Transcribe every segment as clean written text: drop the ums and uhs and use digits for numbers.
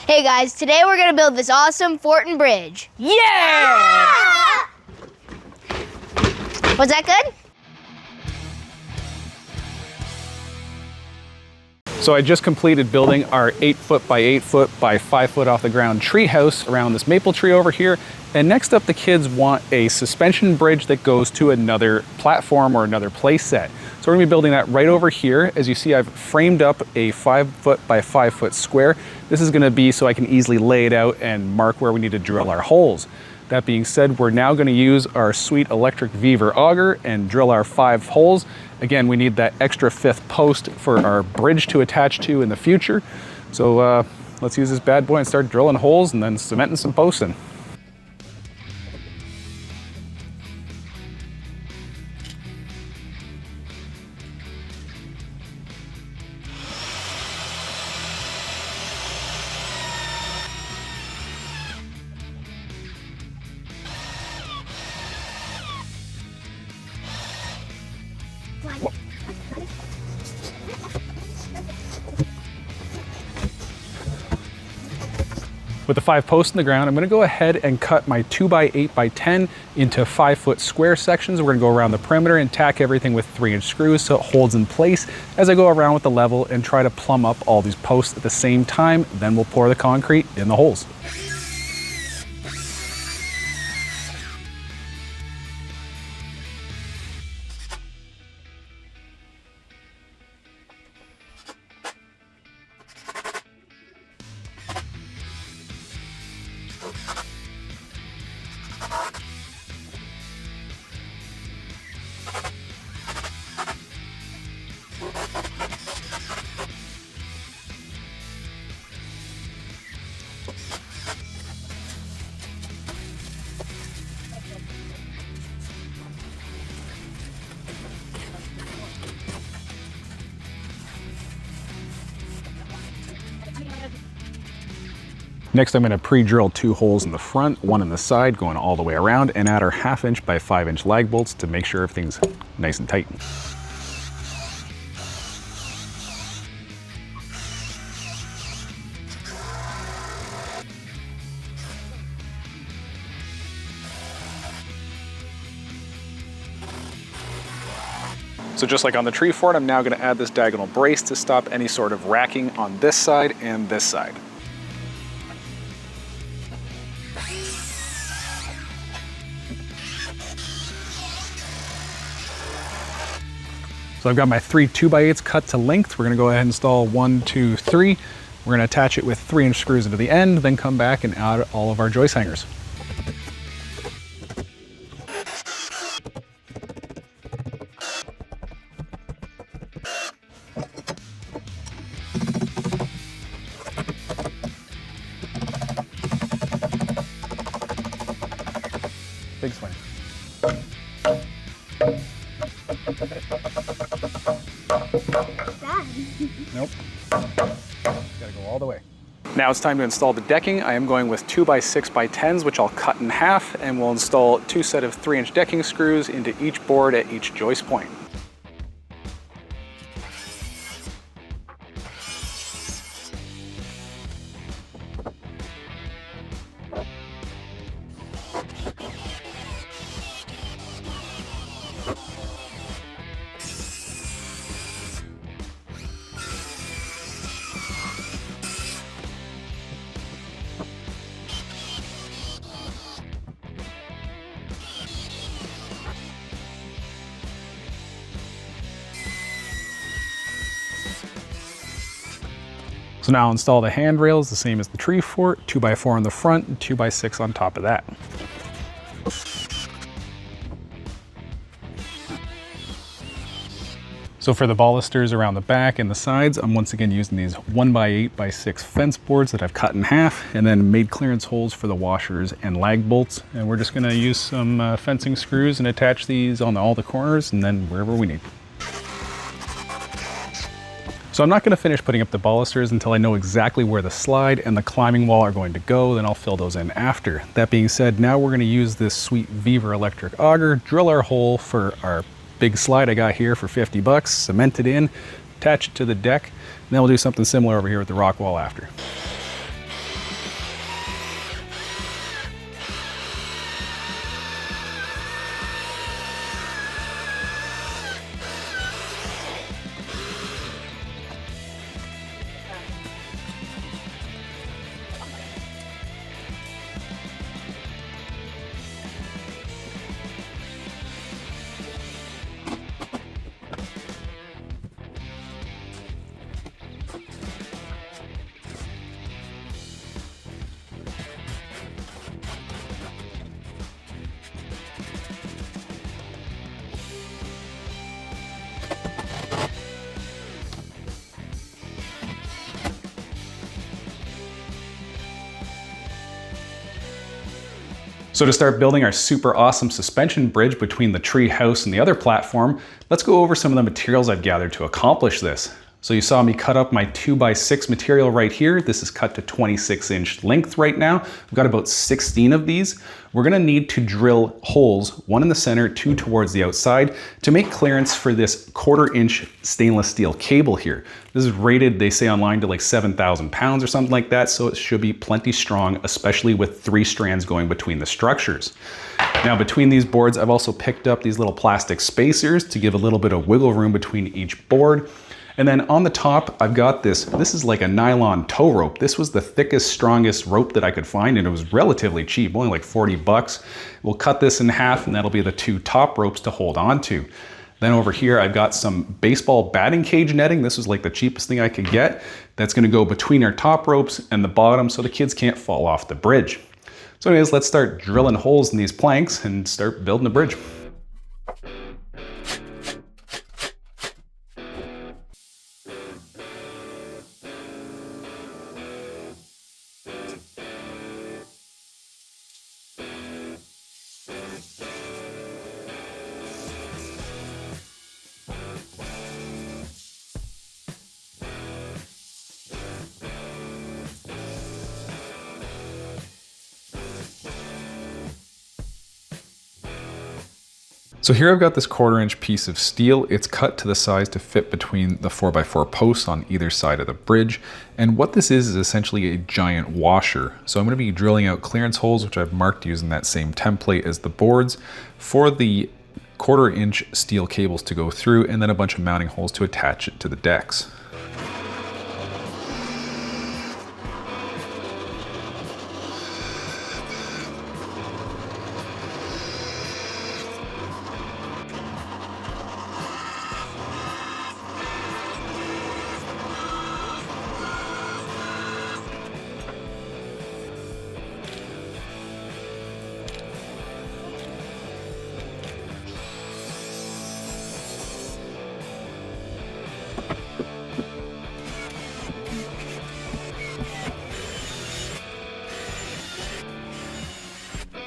Hey guys, today we're gonna build this awesome fort and bridge. Yeah! Was that good? So I just completed building our 8-foot by 8-foot by 5-foot off the ground tree house around this maple tree over here. And next up, the kids want a suspension bridge that goes to another platform or another play set. So we're gonna be building that right over here. As you see, I've framed up a 5-foot by 5-foot square. This is gonna be so I can easily lay it out and mark where we need to drill our holes. That being said, we're now gonna use our sweet electric Weaver auger and drill our 5 holes. Again, we need that extra 5th post for our bridge to attach to in the future. So let's use this bad boy and start drilling holes and then cementing some posts in. With the 5 posts in the ground, I'm gonna go ahead and cut my 2x8 by 10 into 5-foot square sections. We're gonna go around the perimeter and tack everything with 3-inch screws so it holds in place as I go around with the level and try to plumb up all these posts at the same time. Then we'll pour the concrete in the holes. Next, I'm going to pre-drill 2 holes in the front, 1 in the side, going all the way around, and add our 1/2-inch by 5-inch lag bolts to make sure everything's nice and tight. So just like on the tree fort, I'm now going to add this diagonal brace to stop any sort of racking on this side and this side. So I've got my 3 2x8s cut to length. We're gonna go ahead and install 1, 2, 3. We're gonna attach it with 3-inch screws into the end, then come back and add all of our joist hangers. Big swing. Nope. Gotta go all the way. Now it's time to install the decking. I am going with 2x6 by 10s, which I'll cut in half, and we'll install 2 sets of 3-inch decking screws into each board at each joist point. So now I'll install the handrails, the same as the tree fort, 2x4 on the front, and 2x6 on top of that. So for the balusters around the back and the sides, I'm once again using these 1x8 by 6 fence boards that I've cut in half and then made clearance holes for the washers and lag bolts. And we're just gonna use some fencing screws and attach these on all the corners and then wherever we need. So I'm not going to finish putting up the balusters until I know exactly where the slide and the climbing wall are going to go, then I'll fill those in after. That being said, now we're going to use this sweet Weaver electric auger, drill our hole for our big slide I got here for 50 bucks, cement it in, attach it to the deck, and then we'll do something similar over here with the rock wall after. So to start building our super awesome suspension bridge between the tree house and the other platform, let's go over some of the materials I've gathered to accomplish this. So you saw me cut up my 2x6 material right here. This is cut to 26-inch length right now. I've got about 16 of these. We're gonna need to drill holes, one in the center, two towards the outside, to make clearance for this 1/4-inch stainless steel cable here. This is rated, they say online, to like 7,000 pounds or something like that, so it should be plenty strong, especially with 3 strands going between the structures. Now between these boards, I've also picked up these little plastic spacers to give a little bit of wiggle room between each board. And then on the top, I've got this is like a nylon tow rope. This was the thickest, strongest rope that I could find, and it was relatively cheap, only like 40 bucks. We'll cut this in half, and that'll be the 2 top ropes to hold on to. Then over here, I've got some baseball batting cage netting. This was like the cheapest thing I could get. That's gonna go between our top ropes and the bottom so the kids can't fall off the bridge. So anyways, let's start drilling holes in these planks and start building a bridge. So here I've got this 1/4-inch piece of steel. It's cut to the size to fit between the 4x4 posts on either side of the bridge. And what this is essentially a giant washer. So I'm going to be drilling out clearance holes, which I've marked using that same template as the boards, for the 1/4-inch steel cables to go through, and then a bunch of mounting holes to attach it to the decks.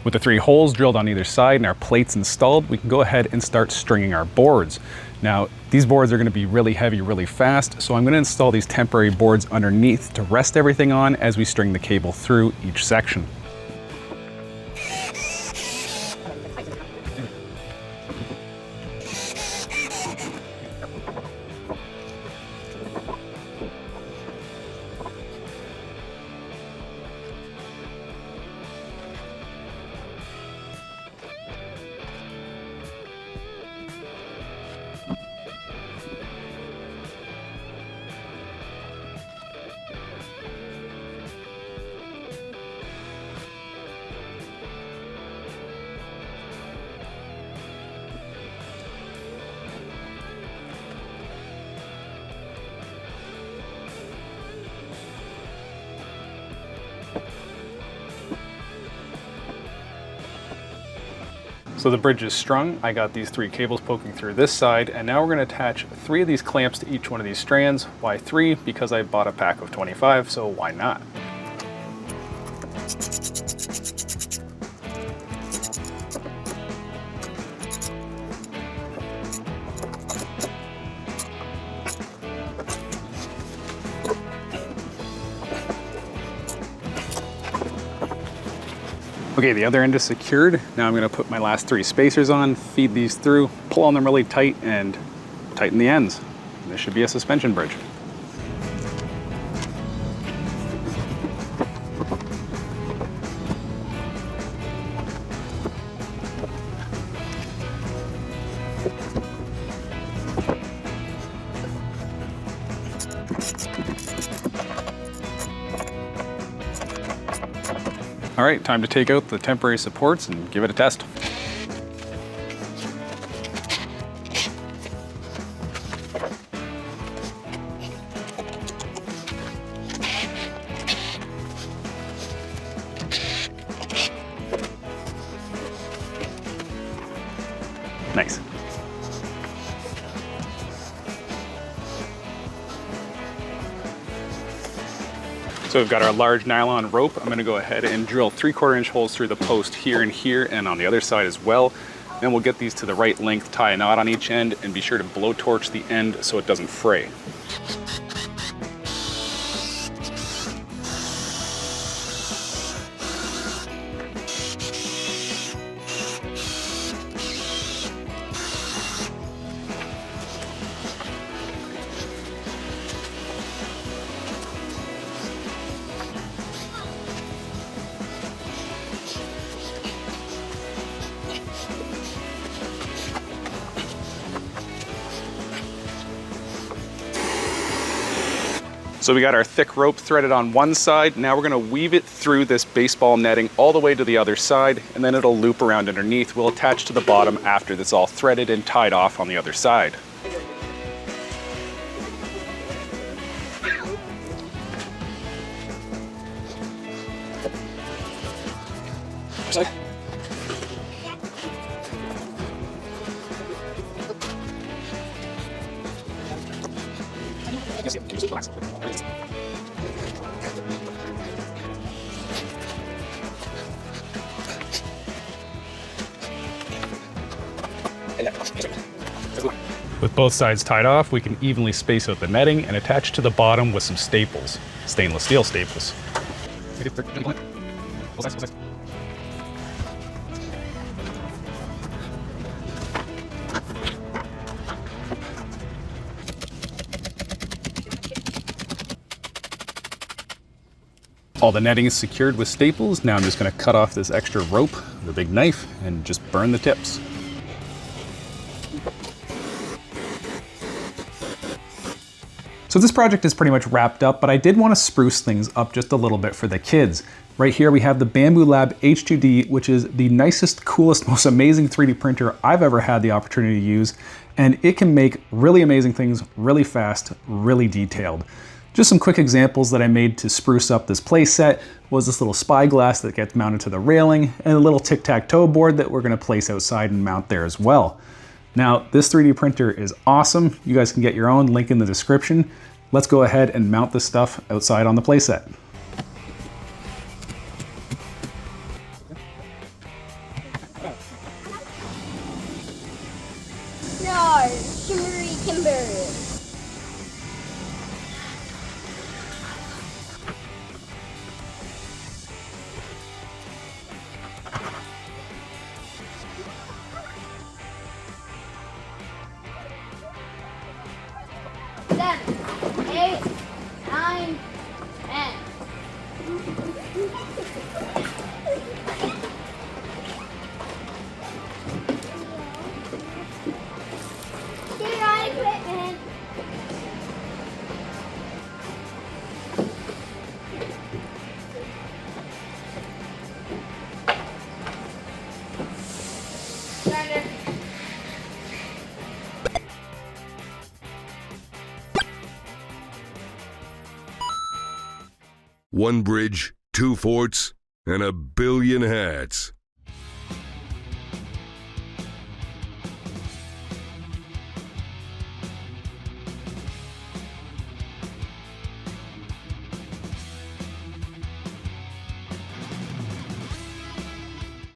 With the 3 holes drilled on either side and our plates installed, we can go ahead and start stringing our boards. Now, these boards are going to be really heavy, really fast, so I'm going to install these temporary boards underneath to rest everything on as we string the cable through each section. So the bridge is strung. I got these 3 cables poking through this side, and now we're going to attach 3 of these clamps to each one of these strands. Why 3? Because I bought a pack of 25, so why not? Okay, the other end is secured. Now I'm gonna put my last 3 spacers on, feed these through, pull on them really tight, and tighten the ends. This should be a suspension bridge. All right, time to take out the temporary supports and give it a test. Nice. So So we've got our large nylon rope. I'm gonna go ahead and drill 3/4 inch holes through the post here and on the other side as well. Then we'll get these to the right length, tie a knot on each end, and be sure to blowtorch the end so it doesn't fray. So we got our thick rope threaded on one side. Now we're gonna weave it through this baseball netting all the way to the other side, and then it'll loop around underneath. We'll attach to the bottom after that's all threaded and tied off on the other side. With both sides tied off, we can evenly space out the netting and attach to the bottom with some staples, stainless steel staples. All the netting is secured with staples. Now I'm just going to cut off this extra rope with a big knife and just burn the tips. So this project is pretty much wrapped up, but I did want to spruce things up just a little bit for the kids. Right here we have the Bambu Lab H2D, which is the nicest, coolest, most amazing 3D printer I've ever had the opportunity to use. And it can make really amazing things really fast, really detailed. Just some quick examples that I made to spruce up this play set was this little spyglass that gets mounted to the railing and a little tic-tac-toe board that we're going to place outside and mount there as well. Now, this 3D printer is awesome. You guys can get your own, link in the description. Let's go ahead and mount this stuff outside on the playset. No, Kimberly Kimber. Seven, 8, 9, 10. Get on equipment. Starter. One bridge, two forts, and a billion hats.